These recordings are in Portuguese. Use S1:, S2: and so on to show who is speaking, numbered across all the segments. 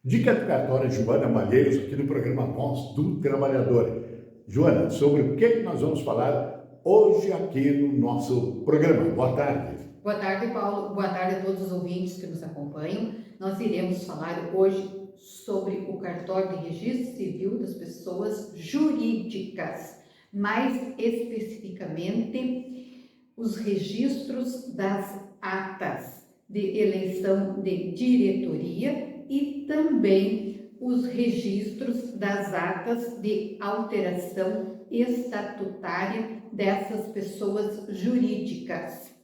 S1: Dica do cartório, Joana Malheiros, aqui no programa Voz do Trabalhador. Joana, sobre o que nós vamos falar hoje aqui no nosso programa? Boa tarde.
S2: Boa tarde, Paulo. Boa tarde a todos os ouvintes que nos acompanham. Nós iremos falar hoje sobre o cartório de registro civil das pessoas jurídicas, mais especificamente os registros das atas de eleição de diretoria e também os registros das atas de alteração estatutária dessas pessoas jurídicas.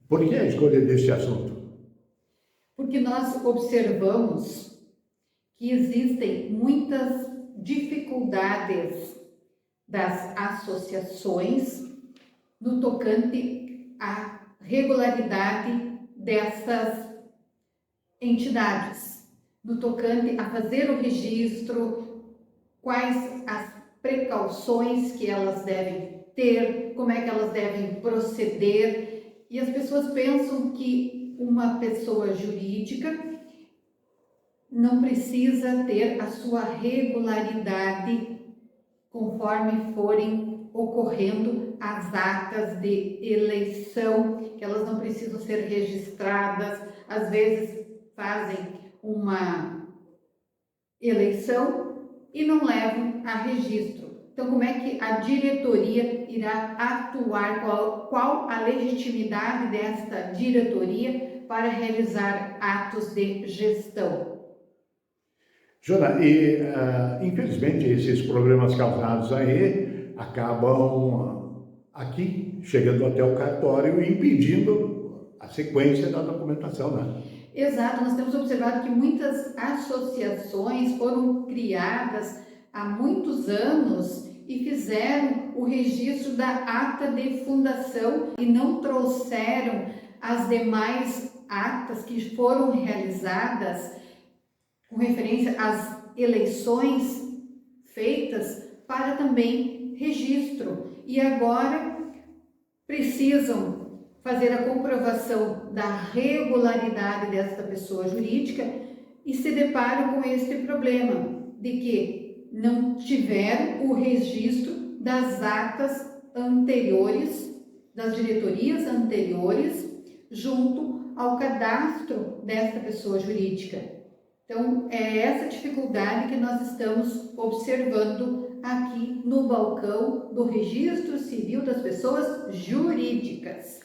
S1: Por que a escolha deste assunto?
S2: Porque nós observamos que existem muitas dificuldades das associações no tocante à regularidade dessas entidades, no tocante a fazer o registro, quais as precauções que elas devem ter, como é que elas devem proceder. E as pessoas pensam que uma pessoa jurídica não precisa ter a sua regularidade conforme forem ocorrendo as atas de eleição, que elas não precisam ser registradas. Às vezes fazem uma eleição e não levam a registro. Então, como é que a diretoria irá atuar? Qual a legitimidade desta diretoria para realizar atos de gestão?
S1: Joana, infelizmente esses problemas causados aí acabam aqui, chegando até o cartório e impedindo a sequência da documentação, né?
S2: Exato, nós temos observado que muitas associações foram criadas há muitos anos e fizeram o registro da ata de fundação e não trouxeram as demais atas que foram realizadas com referência às eleições feitas para também registro. E agora precisam fazer a comprovação da regularidade desta pessoa jurídica e se deparam com este problema de que não tiveram o registro das atas anteriores, das diretorias anteriores, junto ao cadastro desta pessoa jurídica. Então, é essa dificuldade que nós estamos observando aqui no balcão do Registro Civil das Pessoas Jurídicas.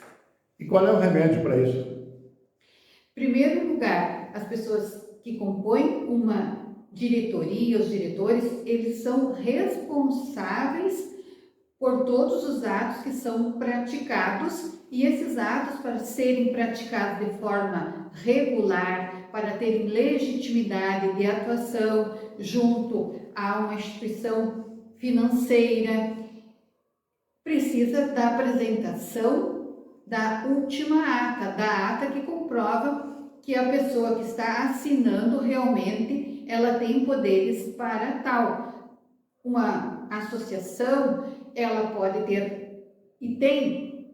S1: E qual é o remédio para isso?
S2: Em primeiro lugar, as pessoas que compõem uma diretoria, os diretores, eles são responsáveis por todos os atos que são praticados, e esses atos, para serem praticados de forma regular, para terem legitimidade de atuação junto a uma instituição financeira, precisa da apresentação da última ata, da ata que comprova que a pessoa que está assinando realmente ela tem poderes para tal. Uma associação, ela pode ter e tem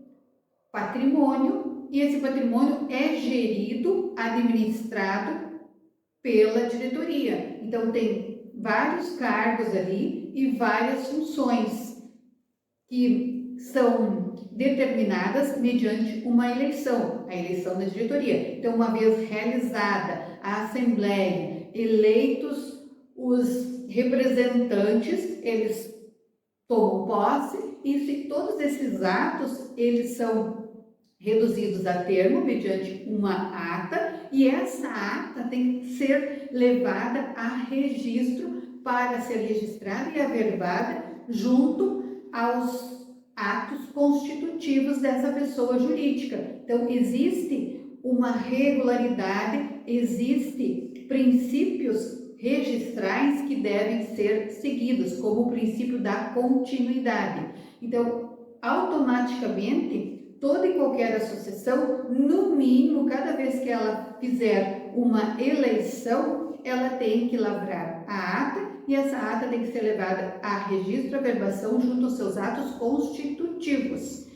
S2: patrimônio, e esse patrimônio é gerido, administrado pela diretoria. Então tem vários cargos ali e várias funções que são determinadas mediante uma eleição, a eleição da diretoria. Então, uma vez realizada a assembleia, eleitos os representantes, eles tomam posse, e se todos esses atos, eles são reduzidos a termo mediante uma ata, e essa ata tem que ser levada a registro para ser registrada e averbada junto aos atos constitutivos dessa pessoa jurídica. Então, existe uma regularidade, existe princípios registrais que devem ser seguidos, como o princípio da continuidade. Então, automaticamente, toda e qualquer associação, no mínimo, cada vez que ela fizer uma eleição, ela tem que lavrar a ata, e essa ata tem que ser levada a registro, averbação junto aos seus atos constitutivos.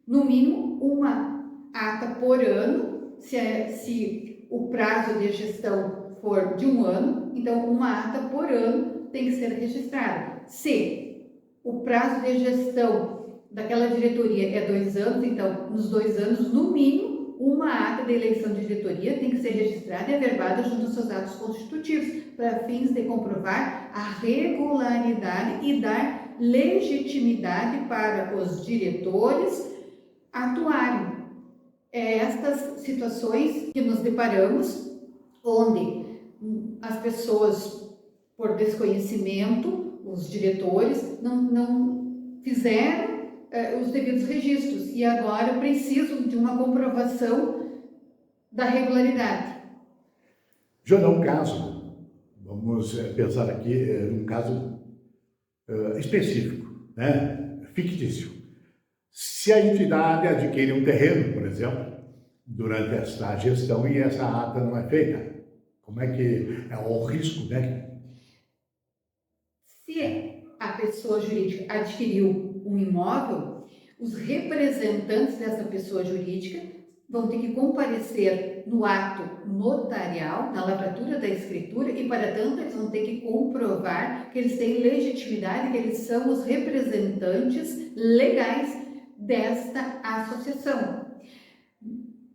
S2: No mínimo, uma ata por ano, se o prazo de gestão for de 1 ano, então uma ata por ano tem que ser registrada. Se o prazo de gestão daquela diretoria é 2 anos, então nos 2 anos, no mínimo, uma ata de eleição de diretoria tem que ser registrada e averbada junto aos seus atos constitutivos, para fins de comprovar a regularidade e dar legitimidade para os diretores atuarem. Estas situações que nos deparamos, onde as pessoas, por desconhecimento, os diretores, não fizeram os devidos registros e agora precisam de uma comprovação da regularidade.
S1: Joana, um caso, vamos pensar aqui num caso específico, né? Fictício. Se a entidade adquire um terreno, por exemplo, durante esta gestão e essa ata não é feita, como é que é o risco, né?
S2: Se a pessoa jurídica adquiriu um imóvel, os representantes dessa pessoa jurídica vão ter que comparecer no ato notarial, na lavratura da escritura, e para tanto eles vão ter que comprovar que eles têm legitimidade, que eles são os representantes legais desta associação.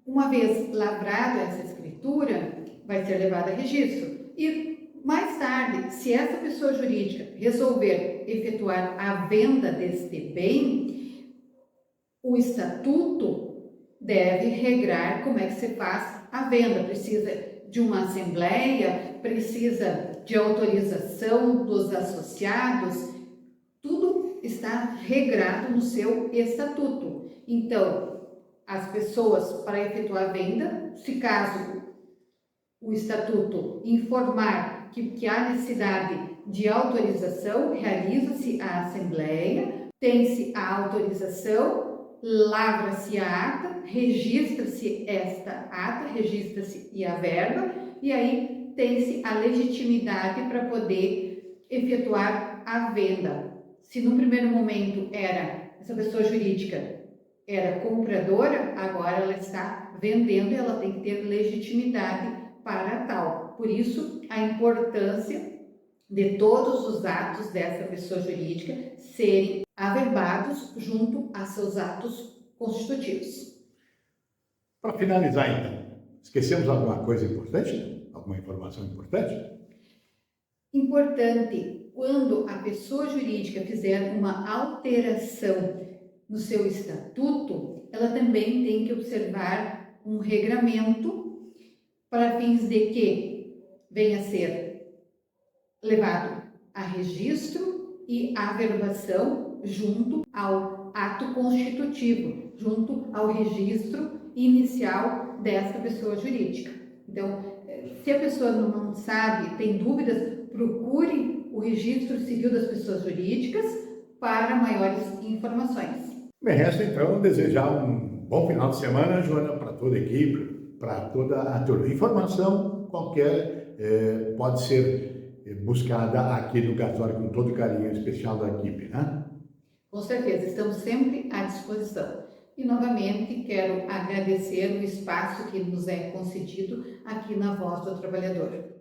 S2: Uma vez lavrada essa escritura, vai ser levada a registro. E mais tarde, se essa pessoa jurídica resolver efetuar a venda deste bem, o estatuto deve regrar como é que se faz a venda. Precisa de uma assembleia, precisa de autorização dos associados, tudo está regrado no seu estatuto. Então, as pessoas, para efetuar a venda, se caso o estatuto informar que há necessidade de autorização, realiza-se a assembleia, tem-se a autorização, lavra-se a ata, registra-se esta ata, registra-se e a verba, e aí tem-se a legitimidade para poder efetuar a venda. Se no primeiro momento essa pessoa jurídica era compradora, agora ela está vendendo e ela tem que ter legitimidade para tal. Por isso, a importância de todos os atos dessa pessoa jurídica serem averbados junto a seus atos constitutivos.
S1: Para finalizar, então, esquecemos alguma coisa importante? Alguma informação importante?
S2: Importante, quando a pessoa jurídica fizer uma alteração no seu estatuto, ela também tem que observar um regramento para fins de que venha a ser levado a registro e averbação junto ao ato constitutivo, junto ao registro inicial dessa pessoa jurídica. Então, se a pessoa não sabe, tem dúvidas, procure o registro civil das pessoas jurídicas para maiores informações.
S1: Me resta, então, desejar um bom final de semana, Joana, para toda a equipe, para toda a turma. Informação qualquer pode ser buscada aqui no Cartório com todo o carinho especial da equipe, né?
S2: Com certeza, estamos sempre à disposição. E, novamente, quero agradecer o espaço que nos é concedido aqui na Voz do Trabalhador.